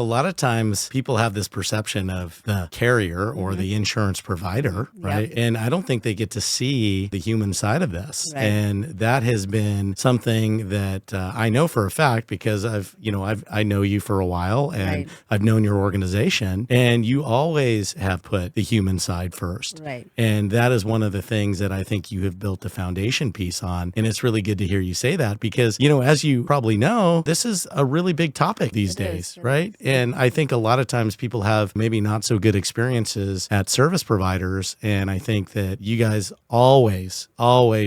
A lot of times people have this perception of the carrier or the insurance provider, right? And I don't think they get to see the human side of this. Right. And that has been something that I know for a fact because I know you for a while and Right. I've known your organization, and you always have put the human side first. Right. And that is one of the things that I think you have built a foundation piece on. And it's really good to hear you say that because, as you probably know, this is a really big topic these days, right? And I think a lot of times people have maybe not so good experiences at service providers. And I think that you guys always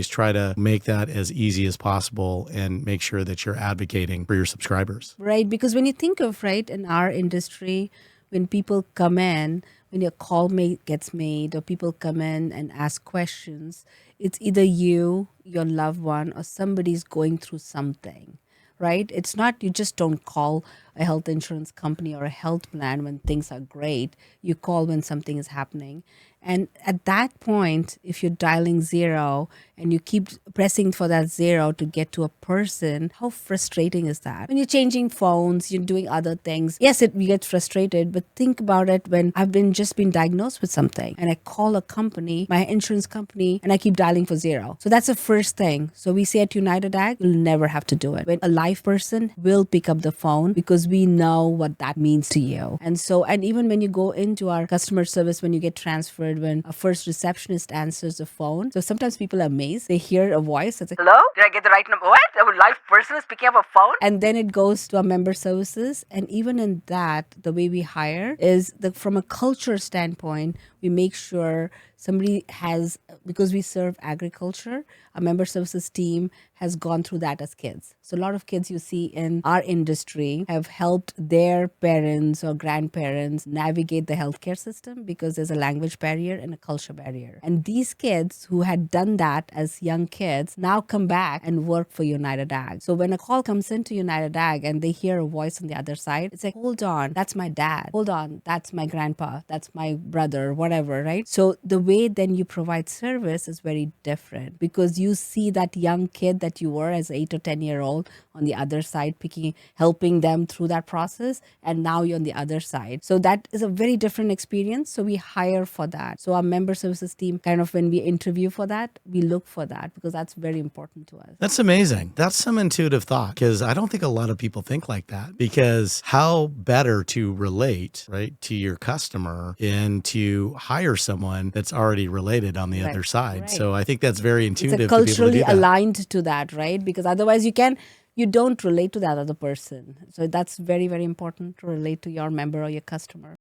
try to make that as easy as possible and make sure that you're advocating for your subscribers. Right. Because when you think of, right, in our industry, when people come in, when your call gets made or people come in and ask questions, it's either you, your loved one, or somebody's going through something. Right? It's not, you just don't call a health insurance company or a health plan when things are great. You call when something is happening. And at that point, if you're dialing 0 and you keep pressing for that 0 to get to a person, how frustrating is that? When you're changing phones, you're doing other things. Yes, we get frustrated, but think about it when I've just been diagnosed with something and I call a company, my insurance company, and I keep dialing for 0. So that's the first thing. So we say at United Ag, you'll never have to do it. When a live person will pick up the phone because we know what that means to you. And even when you go into our customer service, when you get transferred, when a first receptionist answers the phone. So sometimes people are amazed. They hear a voice that's like, hello? Did I get the right number? What? A live person is picking up a phone? And then it goes to our member services. And even in that, the way we hire is from a culture standpoint, we make sure somebody has, because we serve agriculture, our member services team has gone through that as kids. So a lot of kids you see in our industry have helped their parents or grandparents navigate the healthcare system because there's a language barrier and a culture barrier. And these kids who had done that as young kids now come back and work for United Ag. So when a call comes into United Ag and they hear a voice on the other side, it's like, hold on, that's my dad. Hold on, that's my grandpa. That's my brother, whatever, right? So the way then you provide service is very different because you see that young kid that you were as 8 or 10-year-old on the other side, helping them through that process, and now you're on the other side. So that is a very different experience. So we hire for that. So our member services team, kind of when we interview for that, we look for that because that's very important to us. That's amazing. That's some intuitive thought because I don't think a lot of people think like that, because how better to relate, right, to your customer and to hire someone that's already related on the other side. Right. So I think that's very intuitive. It's culturally aligned to that, right? Because otherwise you don't relate to that other person. So that's very, very important to relate to your member or your customer.